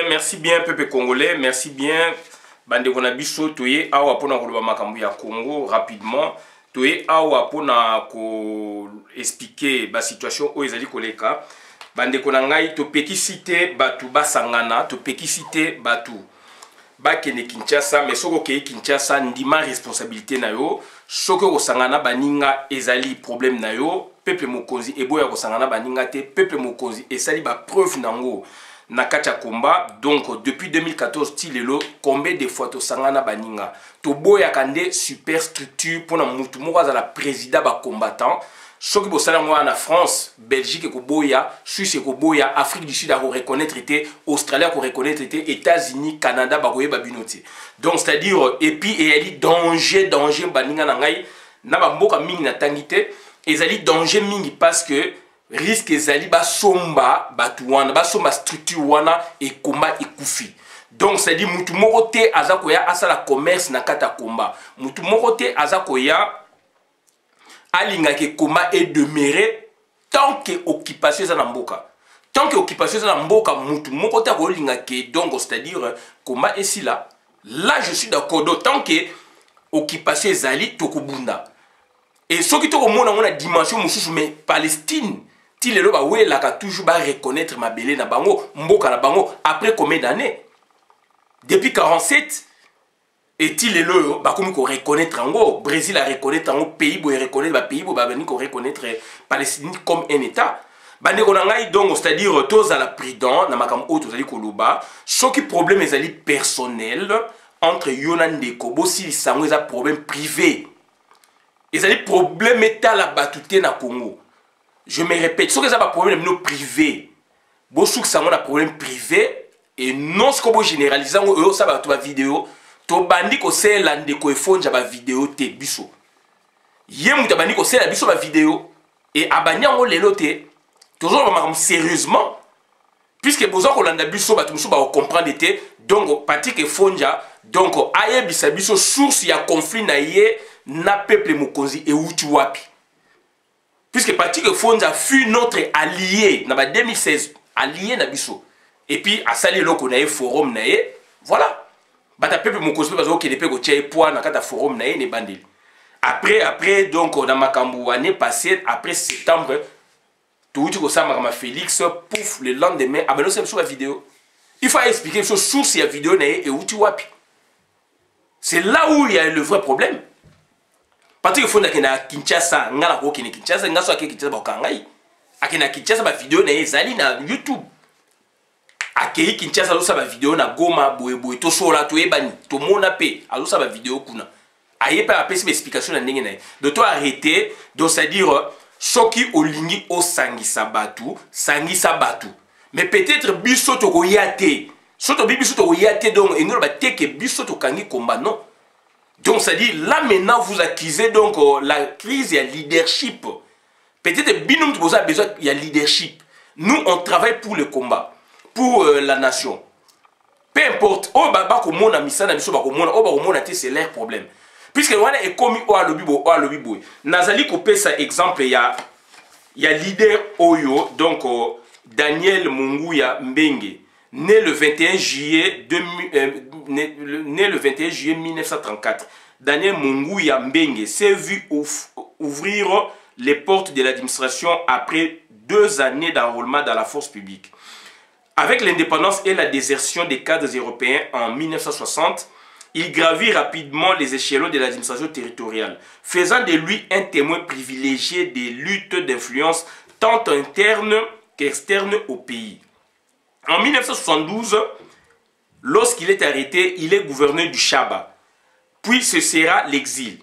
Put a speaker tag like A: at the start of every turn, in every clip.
A: Merci bien, peuple congolais, merci bien. Bande Konabiso, toye awa pona koloba makambu ya Congo rapidement. Toye awa pona ko expliquer ba situation o ezali koleka. Bande Konangai to pekisite batu basangana, to pekisite batu bakene Kinshasa, mais soko ke Kinshasa ndima responsabilité na yo. Soko ko sangana baninga ezali problème na yo. Peuple mokonzi eboya ko sangana baninga te, peuple mokonzi ezali ba preuve nango. Nakacha combat. Donc depuis 2014 tilelo combien de fois to sangana baninga to boya kande superstructure pour na mutu moko za la président ba combattant soki bo sala moi na France, Belgique ko boya, Suisse ko boya, Afrique du Sud a reconnaître été, Australie a reconnaître été, États-Unis, Canada ba koyeba binoti. Donc c'est-à-dire et puis et danger baninga na ngai na ba mboka mingi na tangite ezali danger mingi parce que risque ezali basomba batu wana basomba structure wana et combat ekufi. Donc c'est dit mutu moko te azakoya asala commerce na kata combat. Mutu moko te azakoya alinga ke combat est demeuré tant que occupation za na mboka. Tant que occupation za na mboka mutu moko te akolinga ke donc c'est-à-dire combat est si là. Là je suis d'accord d'autant que occupation ezali tokobunda. Et ce qui te remonte dans la dimension mususu mais Palestine Tilelo ba we la ka toujours ba reconnaître ma belé na bango mboka na bango après combien d'années depuis 47 et Tilelo ba comme ko reconnaître ango Brésil a reconnaître ango pays bo reconnaître ba pays bo ba venir ko reconnaître Palestine comme un état bande ko ngai donc c'est-à-dire tous à la prudent na makam auto zali koloba ce qui problème ezali personnel entre Yonan Ndeko bo si sango eza problème privé ezali problème état la batute na Congo. Je me répète, ce que ça va problème privé. Beaucoup ça a problème privé et non ce que vous généralisez, ça va toute vidéo. To bandi ko c'est l'ande ko efonja ba vidéo te biso. Yem ta bandi ko c'est la biso ba vidéo et abanya ngo lelo te. Toujours ba sérieusement puisque besoin ko landa biso ba tumso ba comprendre te donc Patrick efonja donc aye bisa biso source ya conflit na ye na peuple mokonzi e uti wapi. Puisque Patrick Fonza fut notre allié, dans 2016, allié na biso. Et puis, à sali loko na forum na ye, voilà. Bata pepe mon cosme parce que les ko tia poa na kata forum na ye ne bandeli. Après donc dans makambu année passée, après septembre, tout ko sa ma Félix pouf le lendemain, abano c'est sur la vidéo. Il faut expliquer sur source ya vidéo na ye et où tu wapi. C'est là où il y a le vrai problème. Patrick Fonda kena Kinshasa ngala ko kena Kinshasa ngaso ake Kinshasa ba kangai akena Kinshasa ba vidéo na ezali na YouTube akei Kinshasa lo sa ba vidéo na Goma boye to sola to ebani to mona pe alo sa ba vidéo kuna aye pa apesi explication na ndenge na donc to arrêter donc c'est à dire soki olingi o sangisa batu mais peut-être biso to ko yate soto biso to ko yate donc engolo ba teke biso to kangi komba non. Donc, ça dit, là maintenant, vous accusez donc la crise, il y a leadership. Peut-être binôme, vous avez besoin, il y a leadership. Nous, on travaille pour le combat, pour la nation. Peu importe, oh, bah, comment on a mis ça dans le c'est leur problème. Puisque on est commis au alobibo. Nazali coupé ça exemple, il y a leader Oyo, donc Daniel Munguya Mbenge. Né le 21 juillet 1934, Daniel Munguya Mbenge s'est vu ouvrir les portes de l'administration après 2 années d'enrôlement dans la force publique. Avec l'indépendance et la désertion des cadres européens en 1960, il gravit rapidement les échelons de l'administration territoriale, faisant de lui un témoin privilégié des luttes d'influence tant internes qu'externes au pays. En 1972, lorsqu'il est arrêté, il est gouverneur du Chaba. Puis ce sera l'exil.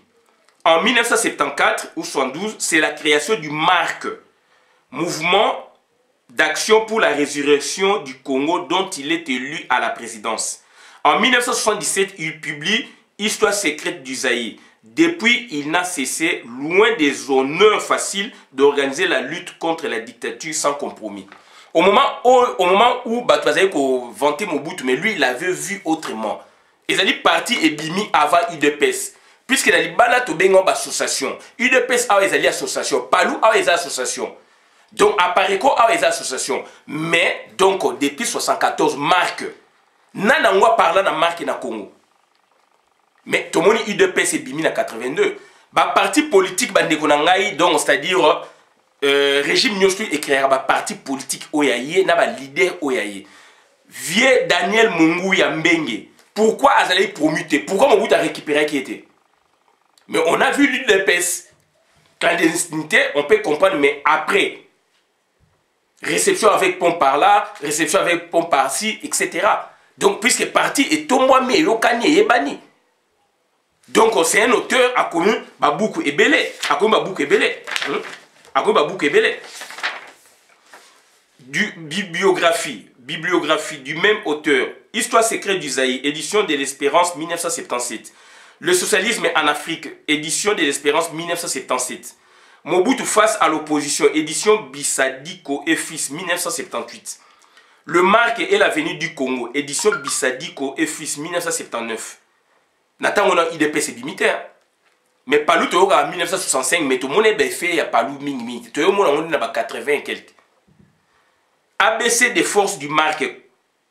A: En 1974 ou 1972, c'est la création du MARC, Mouvement d'action pour la résurrection du Congo, dont il est élu à la présidence. En 1977, il publie Histoire secrète du Zaïre. Depuis, il n'a cessé, loin des honneurs faciles, d'organiser la lutte contre la dictature sans compromis. Au moment où Batouazaï vantait Mobutu, mais lui, il avait vu autrement. Ils allaient parti et bimi avant UDPS. Puisqu'il a dit, bala to bengo association. UDPS a les association. Palou a les associations. Donc, Apareko a les associations. Mais, donc, depuis 1974, marque. Nanangwa parla na marque na Congo. Mais, tout le monde UDPS et bimi na 82. Bah, parti politique, bah, donc, c'est-à-dire, régime Nyoslu écrira ba parti politique oyaye na ba leader oyaye. Vieux Daniel Munguya Mbenge. Pourquoi Azali promuté? Pourquoi Mobutu a récupéré qui était? Mais on a vu l'UDPS clandestinité, on peut comprendre, mais après réception avec pont par là, réception avec pont par ci, etc. Donc puisque parti est Tomwami et Yokani et Bani. Donc c'est un auteur à connu Baboukou et Belé. À connu Baboukou et Belé. Bibliographie du même auteur, Histoire secrète du Zaïre, édition de l'Espérance 1977. Le socialisme en Afrique, édition de l'Espérance 1977. Mobutu face à l'opposition, édition Bissadiko et Fils 1978. Le Marc et l'avenir du Congo, édition Bissadiko et Fils 1979. Nathan on a IDPS bimitaire. Mais Palou tu en 1965, mais tout le monde est fait, il y a Palou ming. Tout le monde est 80 et quelques. ABC des forces du Marc,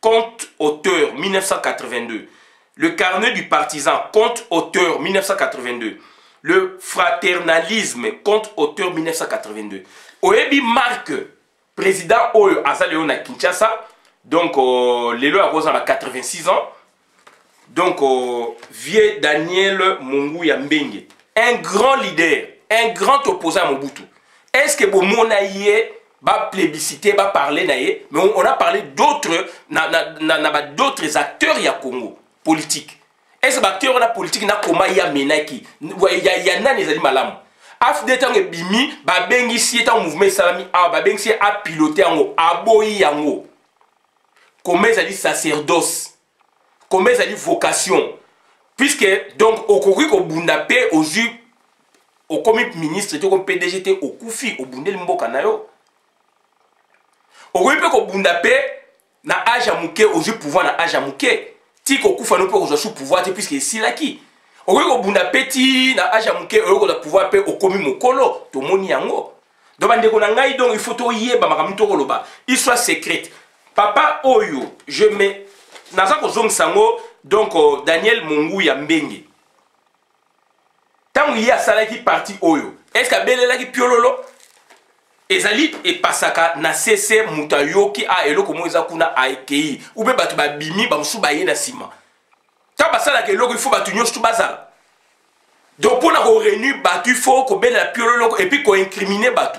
A: compte auteur 1982. Le carnet du partisan, compte auteur 1982. Le fraternalisme, compte auteur 1982. Oebi Marc, président Oyo Azaleona Kinshasa, donc Lelo Arosa a 86 ans. Donc vieux Daniel Munguya Mbenge. Un grand leader, un grand opposant à Mobutu. Est-ce que Bomonaye va plébisciter, va parler naïe, mais on a parlé d'autres acteurs ya Congo politique. Est-ce que acteurs on a politique na koma ya menaki, ya nani ezali malamu. Afde tango bimi ba bengi si eta mouvement salami a ba bengi si a piloter yango, aboyi yango. Comment ezali sacerdoce, comment ezali vocation. Puisque, donc, au Kourik, au Bundapé, au Jus, au comité ministre, au PDGT, au Koufi, au Bundel Mbokanayo. Au Kourik, au Bundapé, na Ajamouké, au Jus pouvoir, na Ajamouké. Tik au Koufa, nous pouvons sous pouvoir, puisque ici, là qui. Au Kourik, au Bundapé, ti, na Ajamouké, au Kourik, au pouvoir, au comité Mokolo, to moni yango. Donc, il faut to yé, ba makamito koloba. Histoire secrète. Papa Oyo, je mets, Nazako Zong Sango, donc Daniel Munguya Mbenge. Tant qu'il y a salaki parti Oyo, est-ce que Belelaki Piololo ezali et pasaka na cesse mutayoki a eloko moza kuna aikei ou be batu ba bimi ba musuba yena sima. Ta basala ke eloko il faut batu nyonso bazala. Donc pour na ko renu batu il faut ko belela Piololo et puis ko incriminer batu.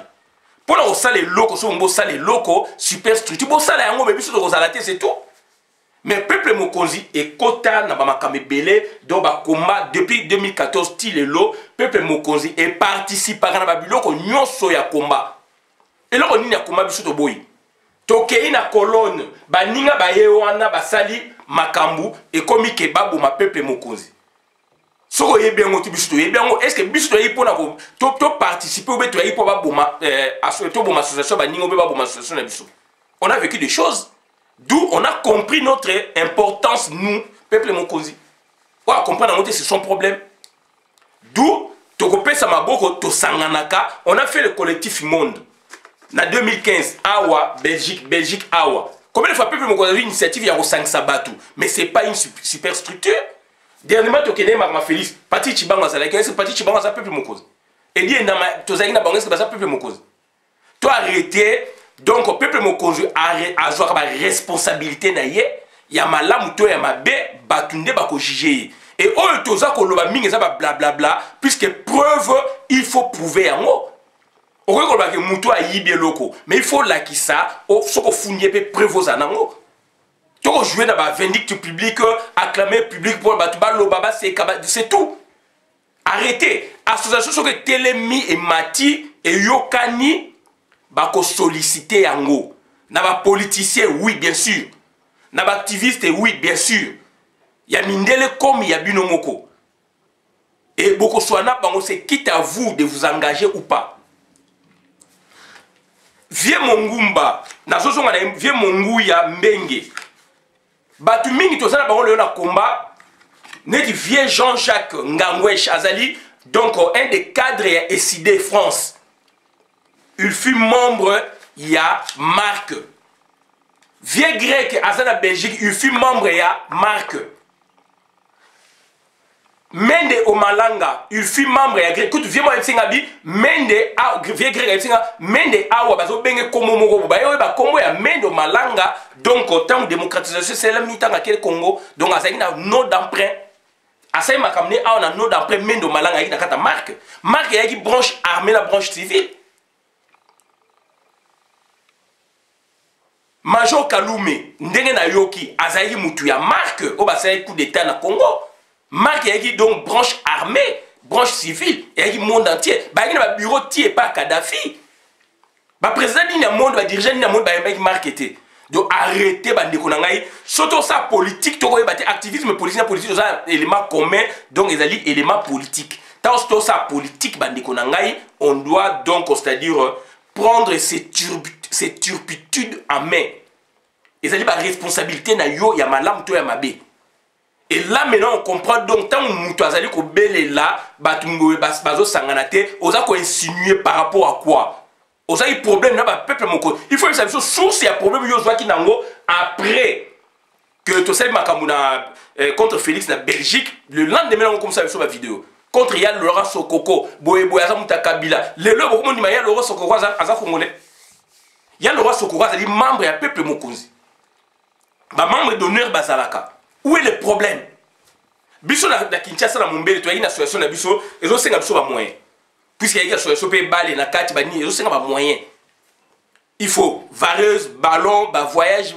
A: Pour na ko sala eloko so mbo sala eloko super structure bo sala yango be biso ko zalate c'est tout. Mais peuple Mokonzi et Kota Nabama Belé, donc combat depuis 2014, Tilelo, peuple Mokonzi et participe à Nababiloko, Nyon Soya combat. Et là, on y a combat Bissoto Boy. Tokei na colonne, Baninga Bayewana, Basali, Makambu, et comme Kebab ou ma peuple Mokonzi. Soko Yébien, est-ce que Bissoto Yipona participer ou tu as Yipoba Boma, association, Baninga Boma association. On a vécu des choses. D'où on a compris notre importance, nous, peuple Mokonzi. On a compris que c'est son problème. D'où, Tokopé Samaboko, Tosanganaka, on a fait le collectif Monde. En 2015, Awa, Belgique, Awa. Combien de fois peuple Mokonzi a eu une initiative, il y a 5 Sabatou. Mais ce n'est pas une super structure. Dernièrement, Tokene Magma Félix, Pati Chibanga Zalaki, est-ce que Pati Chibanga a peuple Mokonzi? Et dit, Tozaïna Bangas, c'est peuple Mokonzi. Toi, arrêtez. donc peuple mokonzi azwaka ba responsabilité na ye ya malamu to ya mabe batunde bako juger et oyo toza koloba mingi eza ba blablabla puisque preuve il faut prouver yango okoki koloba ke mutu ayibi eloko mais il faut lakisa soko fundi pe preuve ozanango toko jouer na ba vindicte public acclamer public pour batu baloba ba c'est tout. Arrêtez. Association soki telemi et mati et yokani bako solliciter yango. Na ba politicien oui bien sûr. Na ba activiste oui bien sûr. Ya mindele comme ya binomoko. Et boko soana bango c'est quitte à vous de vous engager ou pas. Vie mongumba nazozo ngana vie mongu ya mbenge. Batu mingi tozana bango le na combat. Neti vieux Jean-Jacques Ngangwesh Azali, donc un des cadres et SID France. Il fut membre, il y a Marc. Vieux grec Azana Belgique, il fut membre, il y a Marc. Mende Omalanga, il fut membre, il y a grec. Écoute, vieux moi, Msengabi, Mende, vieux grec, Mende Awa, Bazo Benge Komomoro, Bayo, Bakombo, il y a Mende Omalanga, donc au temps de démocratisation, c'est la mi-temps à quel Congo, donc Azali n'a non d'emprunt. Asai makamne a on a no d'après mendo malanga yi nakata marque y branche armée la branche civile. Major Kalume ndenge na yoki azayi mutu ya marque o basai coup d'état na Congo. Marque yi donc branche armée, branche civile et yi monde entier. Ba yi na bureau tie pas Kadhafi. Ba président ni na monde ba dirigeant ni na monde ba yi marketé. Donc arrêtez bandeko nangai surtout ça politique to ko bati activisme politique ça élément commun donc les alliés élément politique tant ça politique bandeko nangai on doit donc c'est-à-dire prendre ces turpitudes en main les alliés ba responsabilité na yo ya malam to ya mabe et là maintenant on comprend donc tant mutu azali ko belela batungo bazo sanganate oza ko insinuer par rapport à quoi. Vous avez un problème dans le peuple moko. Il faut que ça soit source et un problème qui nango après que tu sais makamuna contre Félix na Belgique le lendemain on commence à sur la vidéo contre Yann Laurent Sokoko boye aza muta Kabila le lo beaucoup monde Yann Laurent Sokoko aza congolais Yann Laurent Sokoko aza membre du peuple mokonzi ba membre d'honneur bazalaka où est le problème biso na Kinshasa na Mombele to yi na situation na biso ezo senga biso ba moyen. Puisqu'il y a des choses moyens. Il faut vareuse, ballon, voyage,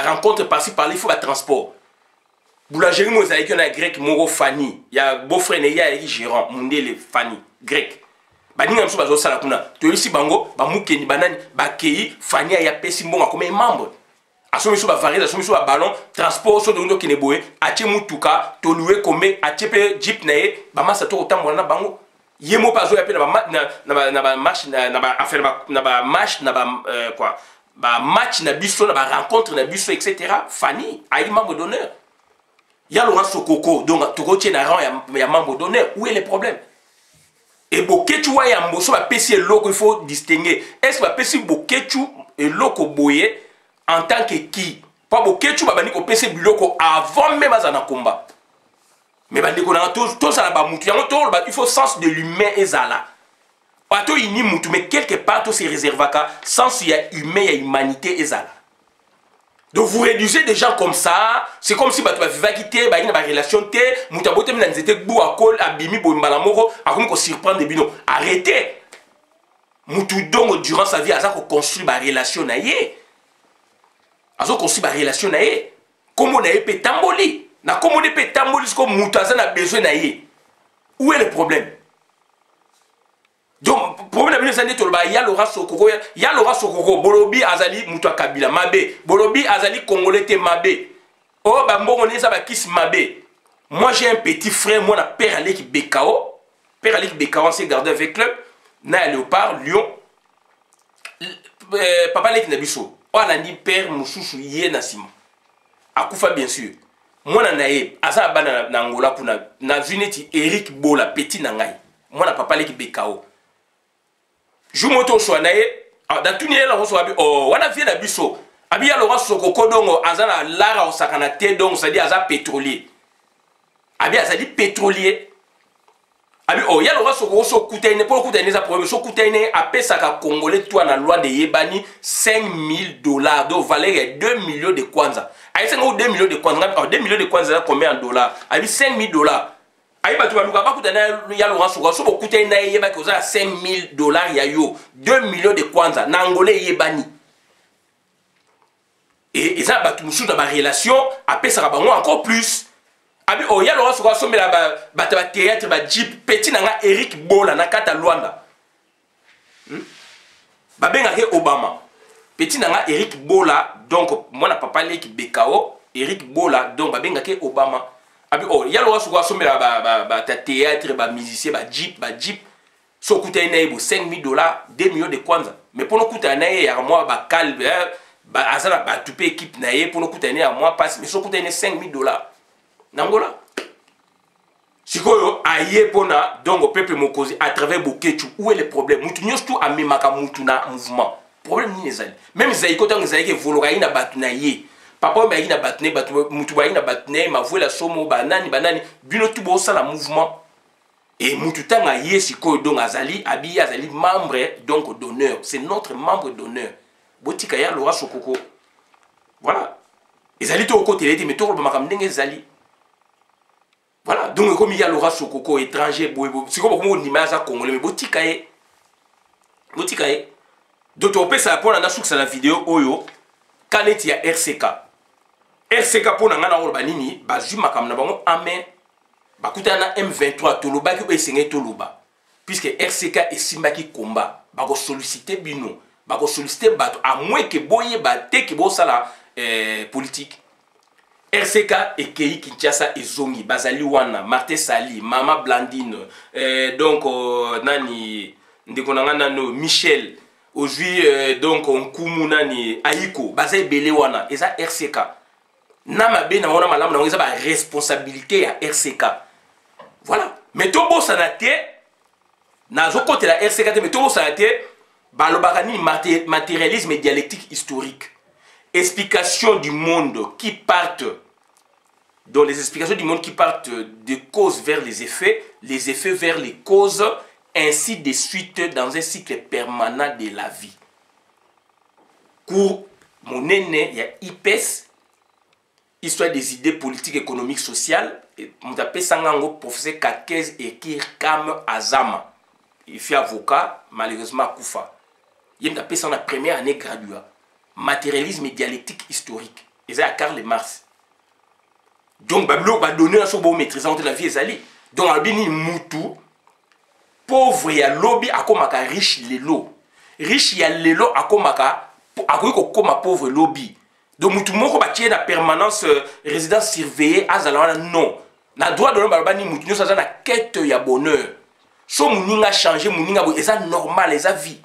A: rencontre par-ci par-là, il faut un transport. Boulangerie, moi, il y a un grec, Moro Fanny. Il y a un beau-frère, il y a un gérant, Mundele Fanny, grec. Bani ngam so bazo sala kuna. To ici bango, ba mukeni banani, ba kei, Fanny ya pesi mbonga comme membre. Asomi so ba vareuse, asomi so ba ballon, transport so dondo keneboé, ache mutuka, to louer comme ache pe jeep nae, ba masa to otambo na bango. Yemo pas jouer na match na biso na rencontre na biso etc. Fanny aïe membre d'honneur. Ya Laurent Sokoko donc toko tient na rang ya membre d'honneur. Où est le problème? Et bokechu wa ya mboso ba pesi eloko il faut distinguer. Est-ce ba pesi bokechu eloko boye en tant que qui? Pas bokechu ba bani ko pesi biloko avant même azana combat. Mais tout ça il faut sens de l'humain et zala. Mais quelque part tout c'est réservé sens il y a humain et humanité et zala. Donc vous réduisez des gens comme ça, c'est comme si tu vas vivre quitter, bah il y a une relation té, mutabote mais n'était bou à col abimi bo mbalamoro, à comme qu'on surprend des bino. Arrêtez. Mutu donc durant sa vie à ça qu'on construit ma relation naïe. À ça qu'on construit ma relation naïe. Comme on a épé tamboli. Na comment on peut tamboli comme mutaza a besoin naïe. Où est le problème? Donc, le problème de il y a Laurent Sokoko, Bolobi Azali Moutoua Kabila, Mabe, Bolobi Azali Congolais te Mabe. Oh, bah, bon, on est ça, bah, qui se Mabe. Moi, j'ai un petit frère, moi, on a Père Alek Bekao. Père Alek Bekao, on s'est gardé avec club. Na Léopard, Lyon. Papa Alek Nabiso. Oh, on a dit Père Moussoussou Yé Nassima. Akoufa, bien sûr. Moi, on a eu, Asa Abana Nangola, pour na Zuneti, Eric Bola, petit Nangaï. Moi, on a Papa Alek Bekao. Je moto soanaye dans tout la reçoit oh wana vie na biso abi ya Laurent Sokoko dongo azana lara osakana te donc ça dit aza pétrolier abi azali pétrolier Abi oh ya lora soko so kutaine pour kutaine za problème so kutaine apesa ka congolais toi na loi de yebani $5,000 donc valeur 2 millions de kwanza. Ayi 2 millions de kwanza. 2 millions de kwanza combien en dollars? Abi $5,000. Ayi batu baluka ba kutaine ya lora soko so kutaine yeba ko za $5,000 ya yo 2 millions de kwanza na angolais yebani. Et ça batu musu na ba relation apesa ka bango encore plus. Abi oh ya lora soko so mela ba théâtre ba jeep petit nanga Eric Bola na kata Luanda. Ba benga ke Obama. Petit nanga Eric Bola donc moi na papa leki Bekao Eric Bola donc ba benga ke Obama. Abi oh ya lora soko so mela ba théâtre ba musicien ba jeep so kuta ina ibo $5,000 2 millions de kwanza. Mais pour nous kuta na ya moi ba calme ba azala ba tupe équipe na ye pour nous kuta na moi passe mais so kuta ina $5,000. Nangola sikoyo aye pona donc peuple mokozi à travers Bokechu où est le problème mutu nyostu amemaka mutu na mouvement problème ni ezali même zaiko tant ezali ke voloka ina batu na ye papa ba ina batu ne batu mutu ba ina batu ne ma voela somo banani bino tu bo sala mouvement et mutu tanga ye sikoyo donc azali abi azali membre donc d'honneur c'est notre membre d'honneur botika ya lora sokoko voilà ezali to côté les mais to ba makam ndenge ezali. Voilà, donc comme il y a Laura Sokoko étranger, c'est comme on dit mais ça congolais mais botikaye. Donc on peut ça pour la sur la vidéo oyo quand il y a RCK. RCK pour na ngana banini bazuma comme na bango amen. Bakutana M23 toloba ki esengé toloba. Puisque RCK et Simbaki combat, bako solliciter bino, bako solliciter bato à moins que boye baté ki bo sala politique. RCK et Kei Kinshasa et Zongi, Bazali Wana, Martin Sali, Mama Blandine, donc Nani, Ndekonangano, Michel, aujourd'hui donc Nkumu Nani, Aiko, Bazali Bele Wana, et ça RCK. Nama Bena Wana Malam, on a responsabilité à RCK. Voilà. Mais Tobo Sanate, Nazo côté la RCK, mais Tobo Sanate, Balobakani, matérialisme et dialectique historique. Explications du monde qui partent, dans les explications du monde qui partent des causes vers les effets vers les causes, ainsi de suite dans un cycle permanent de la vie. Pour mon aîné, il y a IPES, Histoire des idées politiques, économiques, sociales, on appelle ça professeur Kakez Ekir Kam Azama. Il fait avocat, malheureusement à Koufa. Il appelle ça la première année graduée. Matérialisme et dialectique historique. Et ça à Karl Marx. Donc, Bablo va donner un sobo maîtrisant de la vie ezali. Donc, Albini Moutou, pauvre ya lobby à komaka riche lelo. Riche ya lelo à komaka, à koma pauvre lobby. Donc, Moutou moko ba tié na permanence résidence surveillée à Zalawana non. Na droit de l'homme ni Moutou ça na quête ya bonheur. So mouninga changer mouninga bo eza normal eza vie.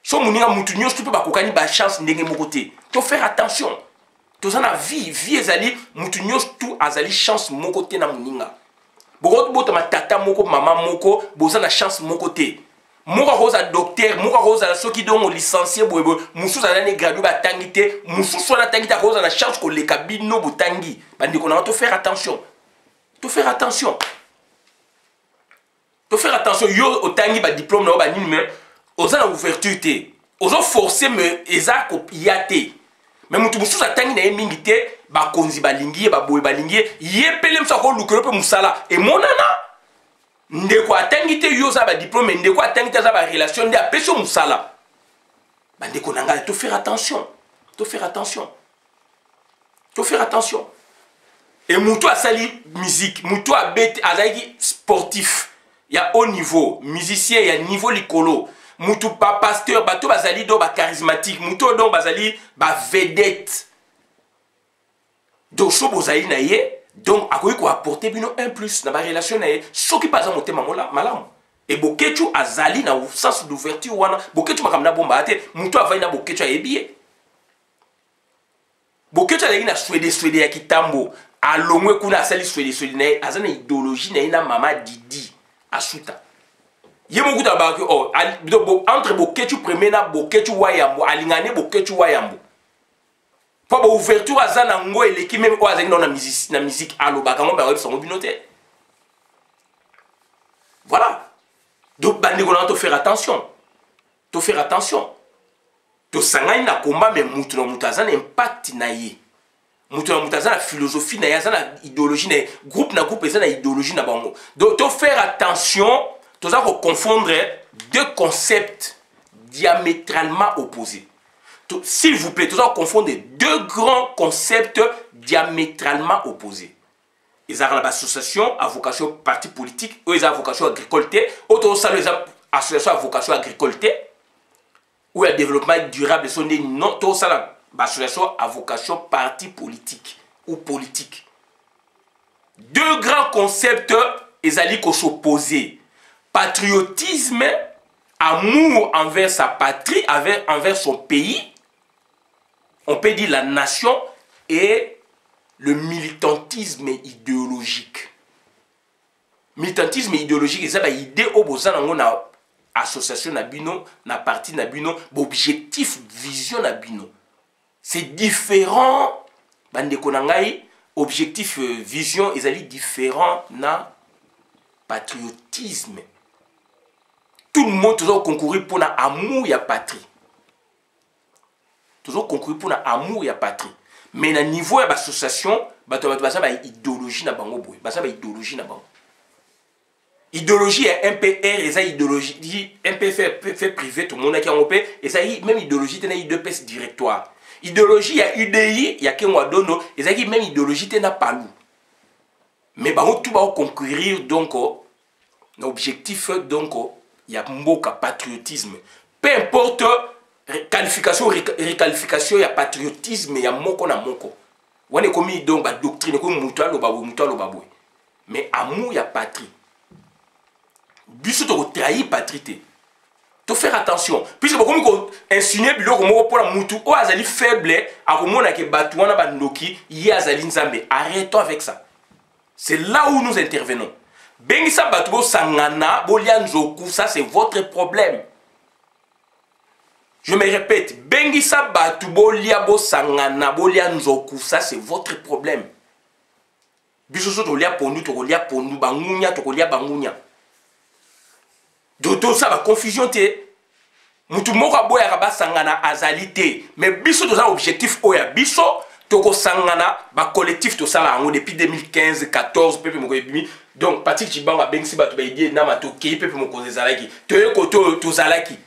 A: So mouninga mutu nyos tu peux pas kokani ba chance ndenge moko te. To faire attention. To za na vie ezali mutu nyos tu azali chance moko te na mouninga. Boko bota matata moko mama moko boza na chance moko te. Moko roza docteur, moko roza soki dongo licencié boyebo, musu za na gradué ba tangité, musu so na tangita roza na chance ko le kabino botangi. Bandi ko na to faire attention. To faire attention. To faire attention yo otangi ba diplôme na ba nini mais oza na ouverture te ozo forcer me eza ko yate mais mutu mususu atangi na ye mingi te ba konzi balingi ba boye balingi ye pele msa ko lukelo pe musala e monana ndeko atangi te yo za ba diplôme ndeko atangi te za ba relation nde apeso musala ba ndeko nanga to faire attention et mutu asali musique mutu abete azali sportif il y a haut niveau musicien il y a niveau likolo. Moutou pas pasteur, bateau bazali do ba charismatique, moutou do bazali ba vedette. Donc so bozali na ye, donc akoyi ko apporter bino un plus na ba relation na ye, so ki pas motema malamu. Et Bokechu azali na sens d'ouverture wana, Bokechu makamna bomba ate, moutou avai na Bokechu ayebie. Bokechu azali na Swede ya kitambo, alomwe kuna asali Swede na ye, azana idéologie na ye na mama Didi asuta. Yemoku tabaki oh entre Bokechu premier na Bokechu wayambo alingane Bokechu wayambo. Pour ba ouverture azana ngo eleki même ko azali na musique alobaka ngomba web songo binote. Voilà. Donc, il faire attention. Il faire attention. To sangani na combat mais mutu na mutazana impact na ye. Mutu na mutazana philosophie na yazana idéologie na groupe ezana idéologie na bango. Donc to faire attention, to za ko confondre deux concepts diamétralement opposés. S'il vous plaît, to za ko confondre deux grands concepts diamétralement opposés. Ils ont l'association à vocation parti politique, eux ils ont vocation agricole, autres ça les association à vocation agricole. Ou le développement durable, sont des non, tout ça, l'association à vocation parti politique ou politique. Deux grands concepts, ils allaient s'opposer. Patriotisme, amour envers sa patrie, envers son pays, on peut dire la nation, et le militantisme idéologique. Militantisme idéologique, c'est une idée au besoin association nabino, na parti nabino, objectif, vision nabino. C'est différent, bande konangai, objectif, vision, ils allaient différent na patriotisme. Tout le monde toujours concourir pour na amour ya patrie. Toujours concourir pour na amour ya patrie. Mais na niveau ya association, bato ba idéologie na bango boy, ba idéologie na bango. Idéologie est MPR, et ça idéologie, MP fait privé, tout le monde qui a un peu, et ça même idéologie, il y a deux pièces directoire. Idéologie, il y a UDI, il y a Kenwadono, et ça même idéologie, il n'y a pas l'ou. Mais bah, tout va concourir, donc, l'objectif, donc, il y a un patriotisme. Peu importe, qualification, réqualification, il y a patriotisme, il y a moko na moko. On est comme donc, la doctrine, comme moutoua lo babou. Mais amour, il y a patrie. Biso to trahir patrie. To faire attention. Puisque comme ko insinuer biloko moko pour la mutu o azali faible a komona ke batu wana bandoki yi azali nzambe. Arrêtons avec ça. C'est là où nous intervenons. Bengisa batu bo sangana bo lia nzoku, ça c'est votre problème. Je me répète, bengisa batu bo lia bo sangana bo lia nzoku, ça c'est votre problème. Biso so to lia pondu to lia pondu bangunya to lia bangunya. Tout ça va confusion te mutu moko boya ka basangana azalité mais biso to za objectif oya biso to ko sangana ba collectif to sala ngo depuis 2015 14 pepe moko ebimi donc Patrick Chibanga bengsi bato ba idée na mato ke pepe moko zalaki to yeko to zalaki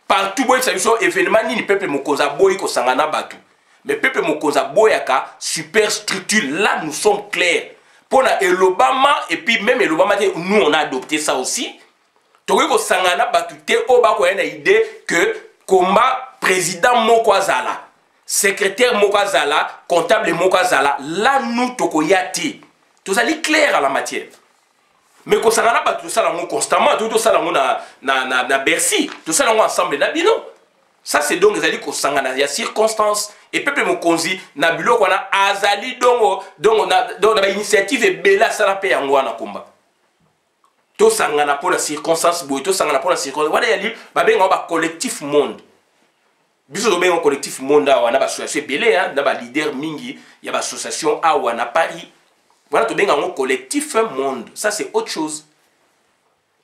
A: partout boy ça biso événement nini pepe moko za boy ko sangana bato mais pepe moko za boya ka super structure là nous sommes clairs pour la Elobama et puis même Elobama nous on a adopté ça aussi. Tokoki ko sangana batu te oba ko yana idée que combat président moko azala, secrétaire moko azala, comptable moko azala, là nous tokoyati. Tous allez clair à la matière. Mais ko sangana batu ça là constamment, tout ça là na Bercy, tout ça là ensemble na bino. Ça c'est donc ezali ko sangana ya circonstances et peuple mokonzi na bilo ko na azali donc na initiative et bela ça la paix yango na combat. To sangana pour la circonstance boy to sangana pour la circonstance wala yali ba benga ba collectif monde biso do benga collectif monde wana ba association belé hein na ba leader mingi ya ba association a wana Paris voilà to benga un collectif monde ça c'est autre chose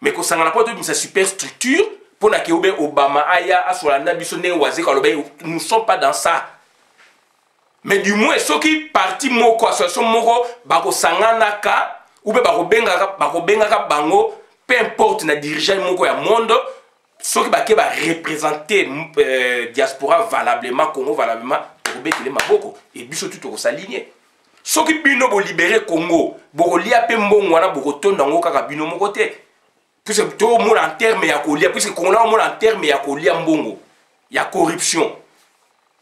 A: mais ko sangana pour to sa super structure pour na ke Obama aya asola na biso ne waze ka lobe nous sommes pas dans ça mais du moins ceux qui parti moko association moko ba ko sangana ka ou bien bakobenga bango peu importe na dirigeant moko ya monde ceux qui ba représenter diaspora valablement Congo valablement obetele maboko et biso tout ko s'aligner ceux qui bino bo libérer Congo boko lia pe mbongo wana boko tonda ngo kaka bino moko te puisque to mo en terme ya kolia puisque Congo là mo en terme ya kolia mbongo ya corruption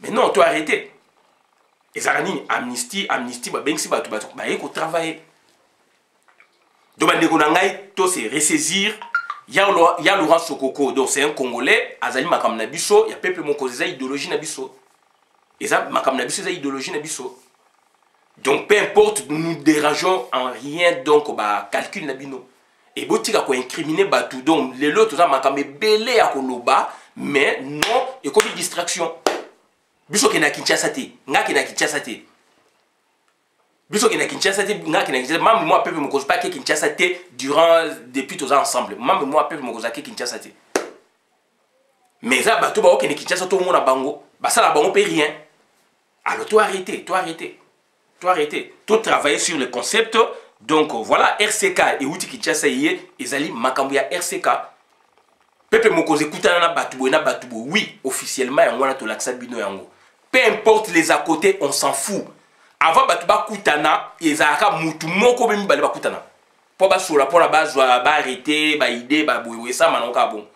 A: mais non to arrêter ezarani amnistie ba bengsi ba ko travailler. Donc, c'est ressaisir. Il y a Laurent Sokoko, donc c'est un Congolais. Azali Makam Nabiso, il y a Pepe Mokoza, idéologie Nabiso. Et ça, Makam Nabiso, c'est idéologie Nabiso. Donc, peu importe, nous ne dérangeons en rien, donc, calcul Nabino. Et si on incriminer Batou, donc, les autres, Makam est belé à Koloba, mais non, il y a une distraction. Biso qui n'a Kinshasa, n'a qui n'a Kinshasa. biso qui na Kinshasa te nga qui na Kinshasa même moi peuple mokozi pas que Kinshasa te durant depuis tous ensemble même moi peuple mokozi que Kinshasa te mais ça bato ba okene Kinshasa tout le monde a bango ba ça la bango peut rien alors toi arrêtez toi travailler sur le concept donc voilà RCK et outi Kinshasa yé ezali makambo ya RCK peuple mokozi kutana na batubo oui officiellement yango na to laksa bino yango peu importe les à côté on s'en fout. Avant batuba kutana ezaka mutu moko bemi bale bakutana po basola po la base ba arrêter ba idée ba boye ça manonka bon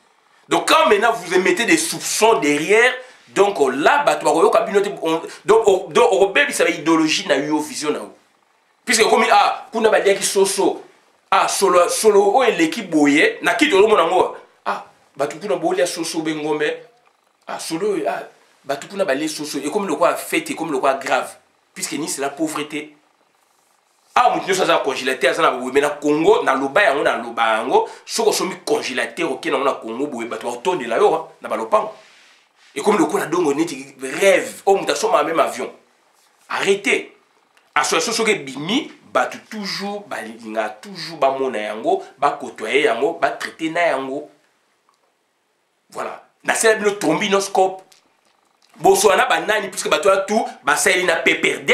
A: donc quand maintenant vous mettez des soupçons derrière donc là batuba ko yoka bino donc au bebi ça idéologie na yo vision na puisque comme kuna ba dia ki soso solo o l'équipe boye na kito lo monango batu kuna bolia soso bengombe solo batu kuna ba les soso et comme le quoi fait et comme le quoi grave puisque ni c'est la pauvreté. Nous sommes congélatés mais na Congo na loba yango na loba yango soko somi congélaté OK na Congo boye bato autonde la yo na balopango. Et comme le coup na dongo neti rêve o muta soma même avion. Arrêtez. Association soke bimi bato toujours balinga toujours ba mona yango ba côtoyer yango ba traiter na yango. Voilà. Na c'est le trombinoscope. Bosoana banani puisque bato tout ba sali na PPRD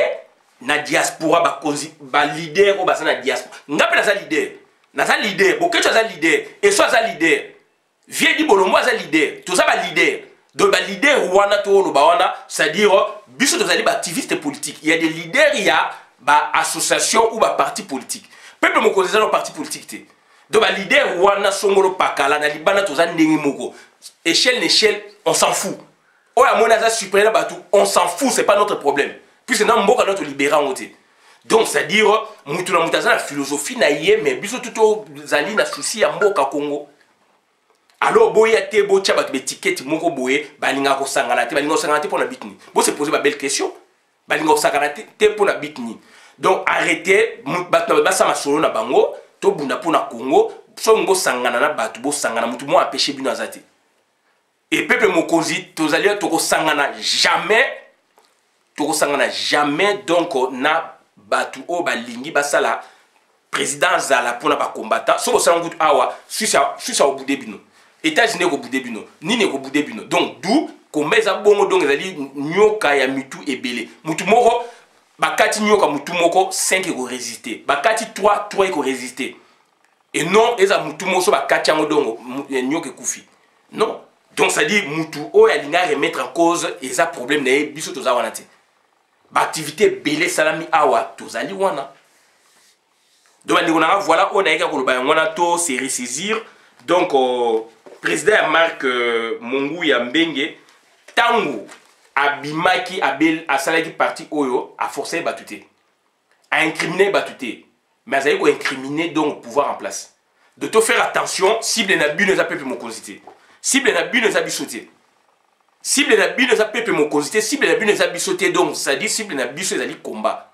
A: na diaspora ba leader o basana diaspora ngape na za leader bokecho za leader et soit za leader vie di bolombo za leader to za ba leader donc ba leader wana to lo ba wana c'est-à-dire biso to zali ba activiste politique il y a des leaders il y a ba association ou ba parti politique peuple mo kozeza no parti politique te donc ba leader wana songolo pakala na libana to za ndenge moko échelle on s'en fout. Oh la monnaie suprême on s'en fout, c'est pas notre problème. Puisque nous sommes notre libérant. Donc c'est-à-dire mutu na mutaza la philosophie na yé mais biso tout zali na souci ya mboka Congo. Alors boya te bo tcha bat ticket moko boye balinga ko sangana te pour la bitni. Bo se poser ba belle question. Balinga ko sangana te pour la bitni. Donc arrêtez ba sa masolo na bango to bunda pour na Congo so ngo sangana na batu bo sangana mutu mo empêcher bino azate. Et peuple mokozi tozali toko sangana jamais donc na batu o balingi basala président zala pona ba combattant so sala ngutu awa susa au bout de bino États-Unis ko bout de bino nini ko bout de bino donc d'où komeza bongo donc ezali nyoka ya mitu ebele mutu moko bakati nyoka mutu moko 5 ko résister bakati 3 ko résister et non eza mutu moso bakati yango dongo nyoka kufi non. Donc ça dit mutu o ya linga remettre en cause et ça problème na biso to za wana te. Ba activité belé salami awa to zali wana. Donc voilà on a eka ko ba wana to se ressaisir donc président Marc Mongu ya Mbenge tango abimaki abel asalaki parti oyo a forcé batute. A incriminer batute. Mais azali ko incriminer donc pouvoir en place. De te faire attention cible na bu ne za peuple mokonzité. Cible na bu ne za bisoté. Cible na bu ne za peuple mokonzité, cible na bu ne za bisoté donc ça dit cible na biso ezali combat.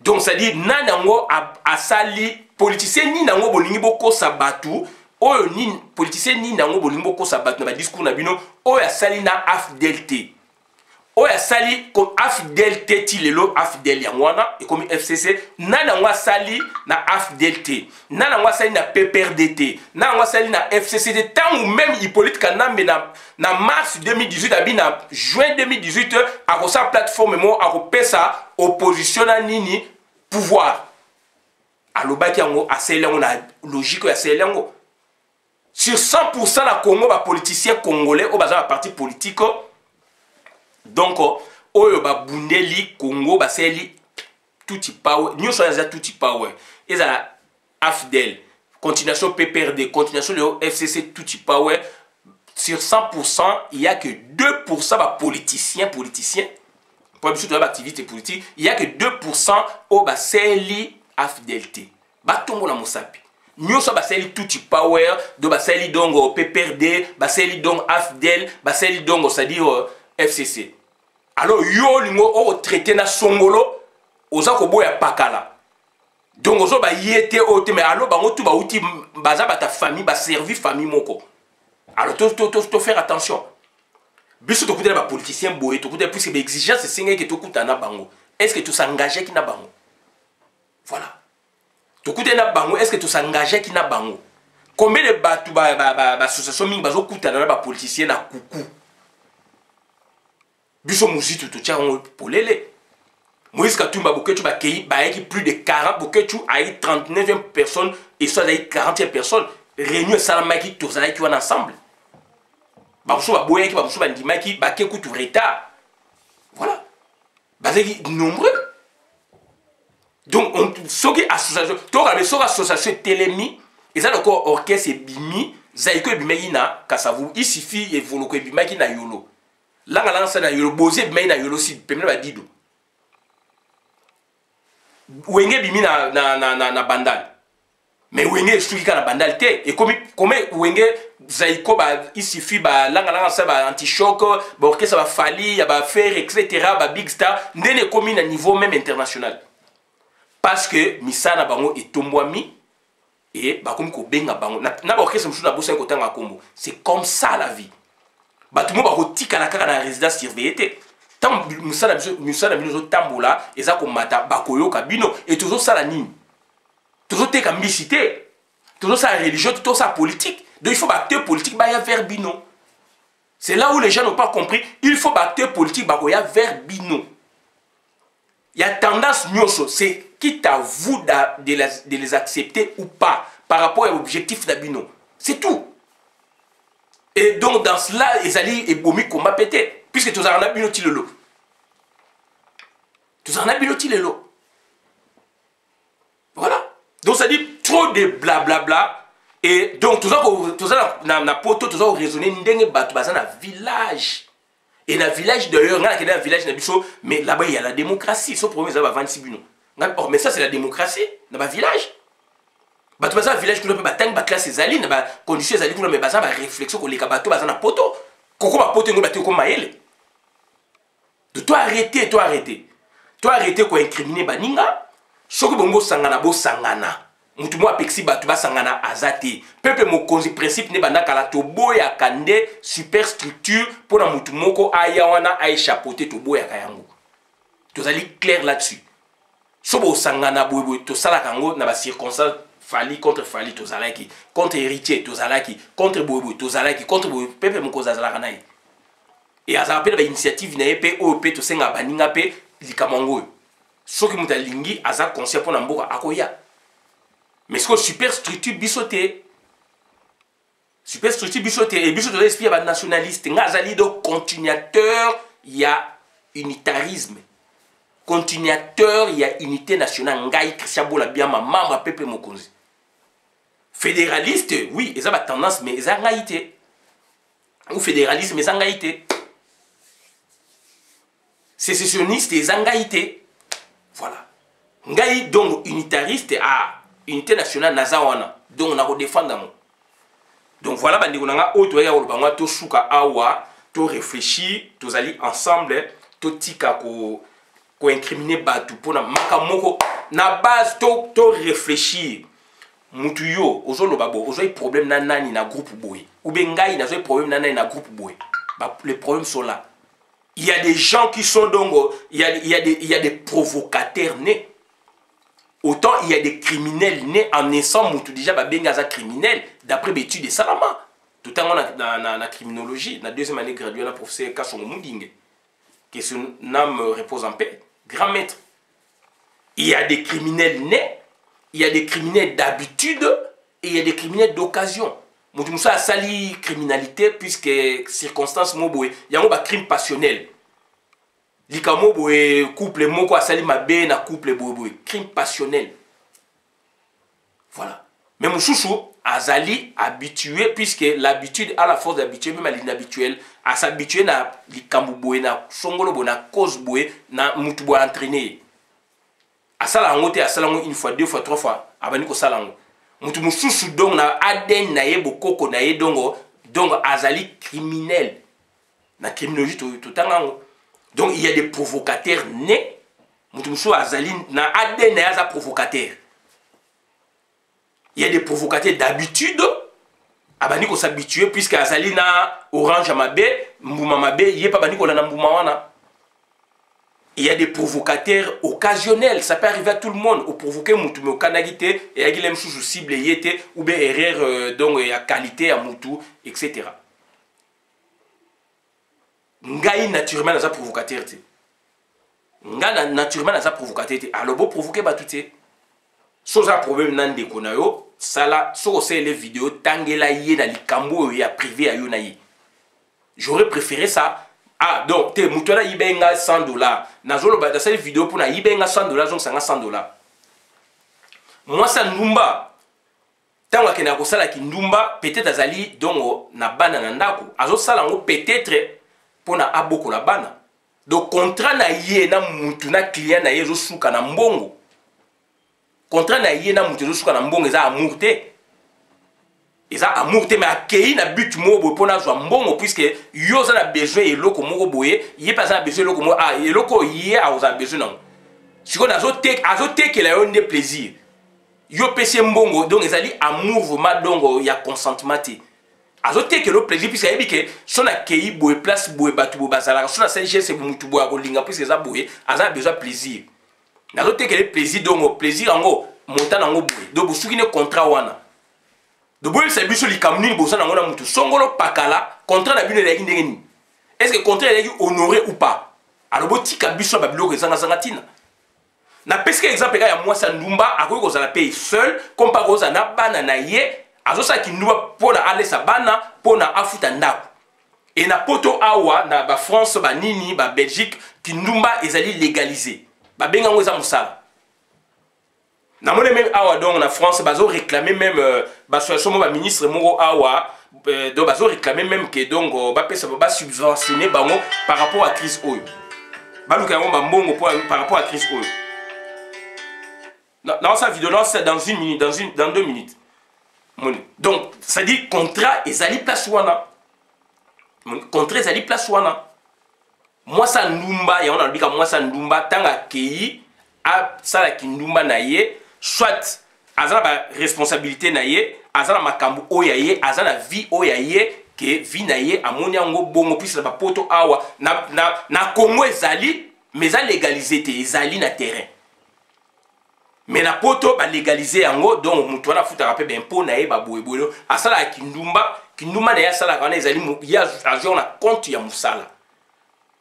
A: Donc ça dit nanango asali politicien ni nango bolingi boko sabatu oyo ni politicien ni nango bolingi boko sabatu na ba discours na bino oyo asali na AFDLT. Oya sali comme AFDLT ti lelo AFDL yangwana et comme FCC nana ngwa sali na AFDLT nana ngwa sali na PPRDT nana ngwa sali na FCC tant ou même Hippolyte Kanambe na mars 2018 abi na juin 2018 a ko sa plateforme mo a ko pesa opposition na nini pouvoir alobaki yango aseli yango na logique ya aseli yango sur 100% la Congo ba politicien congolais au bazar parti politique. Donc, oyo ba bundeli Congo ba seli touti power, nous sommes touti power. Et ça AFDL, continuation PPRD, continuation le FCC touti power. Sur 100%, il y a que 2% ba politiciens. Pour le de l'activité politique, il y a que 2% au ba seli AFDLT. Ba tongo la mosapi. Nous sommes ba seli touti power, do ba seli donc PPRD, ba seli donc AFDL, ba seli donc c'est-à-dire FCC. Alors yo lingo o traité na songolo oza ko boya pakala. Donc ozo ba yete ote mais alors bango tout ba uti baza ba ta famille ba servir famille moko. Alors to faire attention. Biso to kutela ba politicien boye to kutela plus que exigence c'est singa que to kutana bango. Est-ce que tu s'engager ki na bango? Voilà. Tokute na bango, est-ce que tu s'engages qui na bango? Combien de bateaux, association ming bazo kuta na ba politicien na kuku? Biso muzitu to tia on polele. Moïse Katumba Boketu ba kei ba qui plus de 40 Boketu a 39 personnes et soit a 40 personnes réunis salama qui tous qui vont ensemble. Ba muso ba boye qui ba muso ba ndima qui ba ke kutu retard. Voilà. Ba nombreux. Donc, on soki association, tu regardes sur association Télémi, et ça encore orchestre et bimi, zaiko et bimei na kasavu, il suffit et voloko et bimei na yolo. Là, on a lancé na yolo, bosé bimei na yolo si, pemne ba dido. Wenge bimi na bandal. Mais wenge struika na bandal te, et comme wenge zaiko ba, il suffit ba, là, on a lancé ba anti-choc, ba orchestre ba fali, ba fer, etc., ba big star, n'ene commis à niveau même international. Parce que misana bango est tombouami et bakomi ko benga bango na ba orchestre msou na bossa ko tanga kombo. C'est comme ça la vie. Batumo ba ko tika na kaka na résidence surveillée te. Tant misana bino tambola eza ko mata bakoyoka bino et toujours ça la nini. Toujours te ka mbicité. Toujours ça religion, toujours ça politique. Donc il faut acteur politique ba ya vers bino. C'est là où les gens n'ont pas compris, il faut acteur politique ba ko ya vers bino. Il y a tendance, c'est quitte à vous de les accepter ou pas par rapport à l'objectif d'Abino. C'est tout. Et donc, dans cela, Ezali et Bomi combat pété. Puisque tous en Abino Tilelo. Tous en Abino Tilelo. Voilà. Donc, ça dit trop de blablabla. Et donc, tout ça, dans la poto, tout ça, raisonner, n'denge batu bazan na village. Et dans le village d'ailleurs, dans le village, mais là-bas, il y a la démocratie. Ce problème, c'est 26 bureaux. Oh, mais ça, c'est la démocratie dans le village. Bah, tu vas village, tu peux pas la classe des alliés, la condition des alliés, mais la réflexion que les cabatos, la poto. Comment la poto, tu comme maël. De toi arrêter, toi arrêter. Toi arrêter quoi incriminer Baninga. Ce que bongo sangana, bo sangana. Mutumo apexi batu ba sangana azate. Peuple mo konzi principe ne bana kala to boya kande superstructure pour na mutumo ko aya wana ay chapeauter to boya kayango. Tozali clair là-dessus. Sobo sangana boy to sala kango na ba circonstance fali contre fali to zalaki contre héritier to zalaki contre boy to zalaki contre boy peuple mo ko zalaka nai. Et azala pe ba initiative na EP OP to senga baninga pe likamango. Soki mutalingi aza conscient pour na mboka akoya. Mais ce que superstructure bisoté. Superstructure bisoté. Et bisoté l'esprit à nationaliste. Ngazali do continuateur, il y a unitarisme. Continuateur, il y a unité nationale. Ngai Christian Bola bien ma membre peuple mokonzi. Fédéraliste, oui, ils ont tendance, mais ils ont ngaïté. Ou fédéralisme, ils ont ngaïté. Sécessionniste, ils ont ngaïté. Voilà. Ngai donc unitariste à unité nationale nazawana donc on a redéfendre donc voilà bandi kunanga auto ya olbanga to suka awa to réfléchir to ali ensemble to tika ko incriminer batu pona makamoko na base to réfléchir mutu yo ozoloba bo ozo problème na nani na groupe boy ou bengai na zo problème na nani na groupe boy bah, les problèmes sont là. Il y a des gens qui sont donc il y a des provocateurs nés. Autant il y a des criminels nés en naissant, tout déjà, bengaza criminel, d'après l'étude de Salama. Tout le temps, dans la criminologie, dans la deuxième année graduée, le professeur Kasson Mouding, que son âme repose en paix, grand maître. Il y a des criminels nés, il y a des criminels d'habitude, et il y a des criminels d'occasion. Moussa a sali criminalité, puisque circonstances moboué, il y a un crime passionnel. Likamo boye couple moko asali mabe na couple boye crime passionnel. Voilà. Mais Moussoussou azali habitué puisque l'habitude à la force d'habituer même à l'inhabituel à s'habituer na likambo boye na songolo boye na cause boye na mutu boye entraîné. Asala ngote asala ngo une fois deux fois trois fois abani ko sala ngo. Mutu Moussoussou donc na ADN na ye bokoko na ye donc azali criminel. Na criminologie tout tango. Donc il y a des provocateurs nés. Moutoumsou Azali na ADN na provocateur. Il y a des provocateurs d'habitude. Abani ko s'habituer puisque Azali na orange amabe, mbouma mabe, yé pas bani ko na mbouma wana. il y a des provocateurs occasionnels. Ça peut arriver à tout le monde. Au provoquer Moutou, mais au Kanagité, et il y a des choses cibles, ou bien erreur, donc il y a qualité à Moutou, etc. Ngaï naturellement dans un provocateur. Ngaï naturellement dans un provocateur. Alors, vous provoquez tout ça. Chose à problème nan de konayo, ça là, so c'est les vidéos tangela yé dans les cambo ya privé à yonayi. J'aurais préféré ça. Ah, donc, te moutona yibenga $100. Nazolo ba dans cette vidéo pour na yibenga $100, donc ça nga $100. Moi ça ndumba. Tango kena ko sala ki ndumba, peut-être azali donc na bana na ndako. Azo sala ngo peut-être pour na aboko la bana. Donc contrat na yé na mutuna client na yé zo suka na mbongo. Contrat na yé na mutuna zo suka na mbongo eza amour te. Eza amour te mais akei na but mo pour na zo mbongo puisque yo za na besoin eloko moko boye, yé pas za besoin eloko mo ah eloko yé a za besoin non. Siko na zo te que la yo ne plaisir. Yo pese mbongo donc ezali amour vraiment donc ya consentement te. Azote que le plaisir puisque ebi que son akei boye place boye batu bo bazala son CG c'est mutu boye ko linga puisque za boye aza besoin plaisir. Azote que le plaisir donc plaisir ngo montant ngo boye. Donc bosuki ne contrat wana. De boye c'est biso likamni bo sana ngona mutu songolo pakala contrat na bino la ndengeni. Est-ce que contrat est honoré ou pas? Alors botika biso ba biloko ezanga zanga tina. Na peske exemple ya moi sa ndumba akoki kozala paye seul comme pas koza na bana na ye azosa ki ndumba pona alesa bana pona afuta ndako. Et na poto awa na ba France ba nini ba Belgique ki ndumba ezali légalisé. Ba benga ngo eza musala. Na mone même awa donc na France bazo réclamer même ba association ba ministre moko awa donc bazo réclamer même que donc ba pesa ba subventionner bango par rapport à crise oyo. Ba luka ngo ba mbongo par rapport à crise oyo. Dans sa vidéo, c'est dans 1 minute, dans 2 minutes. Donc, ça dit contrat et zali place wana. Contrat et zali place wana. Moi ça ndumba, ya on a dit que moi ça ndumba tanga kei a sala ki ndumba na ye, soit azala ba responsabilité na ye, azala makambu oya ye, azala vie oya ye que vie na ye amoni yango bongo puis ba poto awa na Congo ezali mais za légalisé te ezali na terrain. Mais na poto ba légaliser yango donc mutu wana futa rappel ben po na ye ba boyeboyo asala kindumba na ya sala kana ezali ya agent na compte ya musala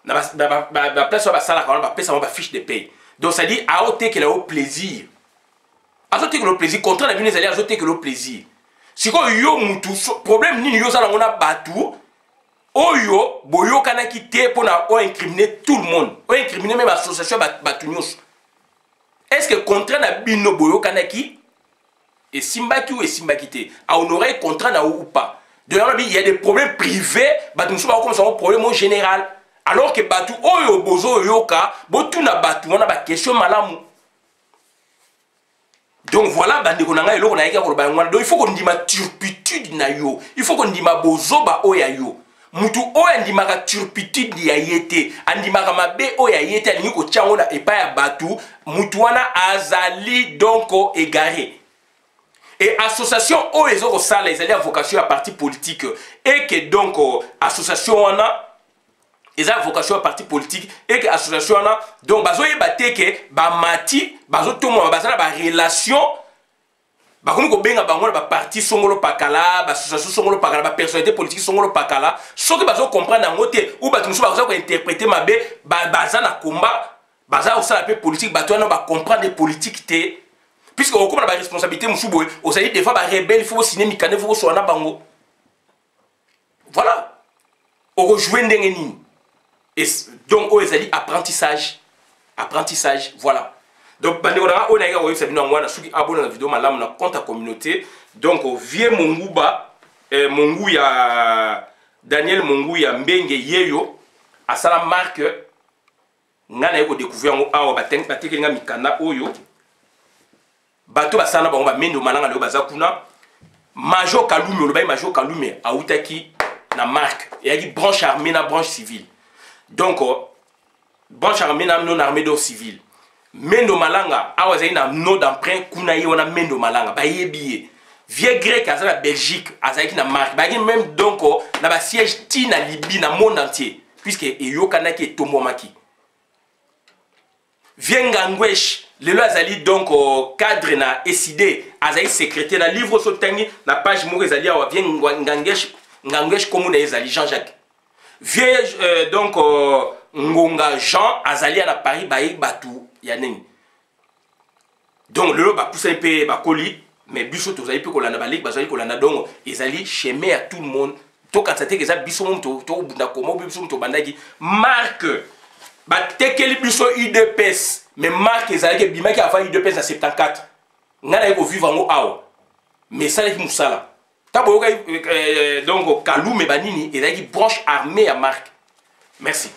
A: na ba place ba sala kana ba pesa ba fiche de paye donc ça dit a ôté que le plaisir azote que le plaisir contrat na bino ezali azote que le plaisir siko yo mutu problème nini yo sala ngona batu oyo boyo kana ki te pona o incriminer tout le monde o incriminer même association batu nyos. Est-ce que contrat na bino boyo kanaki et simbaki ou et simbakité a honoré contrat na ou pas? D'ailleurs il y a des problèmes privés, batu musu ba comme ça un problème en général. Alors que batu oyo bozo yoka, botu na batu wana ba question malamu. Donc voilà bande ko nanga eloko na yeka ko ba ngwana. Donc il faut qu'on ndima turpitude na yo. Il faut qu'on ndima bozo ba oya yo. Mutu oya ndimaka turpitude ya yete andimaka mabe oya yete alingi ko tiango na epa ya batu mutu wana azali donc égaré. Et association o ezoko sala ezali à vocation à parti politique et que donc association wana eza vocation à parti politique et que association wana donc bazo yebate ke ba mati bazo tomo bazala ba relation bakomi ko benga bango na ba parti songolo pakala ba association songolo pakala ba personnalité politique songolo pakala soki bazo comprendre ngo te ou bato musu bazo ko interpréter mabe baza na combat baza osala pe politique bato na ba comprendre politique te puisque on comprend ba responsabilité musu boy osali des fois ba rebelle il faut signer mikane faut so na bango voilà on rejoindre ndenge nini et donc o ezali apprentissage voilà. Donc, on a eu cette vidéo, abonné la vidéo, madame, na compte à communauté. Donc, vieux Monguba, Mongu ya Daniel Mongu ya Mbenge Yeyo, à sa marque, on a découvert un batin, batin, mikana oyo, bateau basana ba mendo malanga le bazakuna, Major Kalume, le bail Major Kalume, a outaki na marque, et il y a branche armée na branche civile. Donc, branche armée na non armée d'eau civile. Mendo malanga awazayi na no d'emprunt kuna ye wana mendo malanga ba yebiye vieux grec à la Belgique azaki na marque ba même donc na ba siège ti na Libye na monde entier puisque eyoka na ki tombomaki Viens Ngangwesh, le lo azali donc cadre na SID, azali secrétaire na livre so tangi na page mo ezali awa viens Ngangwesh comme na ezali Jean-Jacques. Viens donc Ngonga Jean azali na Paris baï batu ya nini. Donc le lo ba poussa un peu ba colis mais biso to zali pe kolanda ba ligue bazali kolanda donc ezali chemin à tout le monde. To quand ça te que ça biso mo to bunda komo biso to bandaki marque ba tekeli biso UDPS mais marque ezalaki bimaki avant UDPS à 74 ngana yeko vivre ngo awa mais ça les musala tabo donc Kalou me banini ezalaki branche armée à marque. Merci.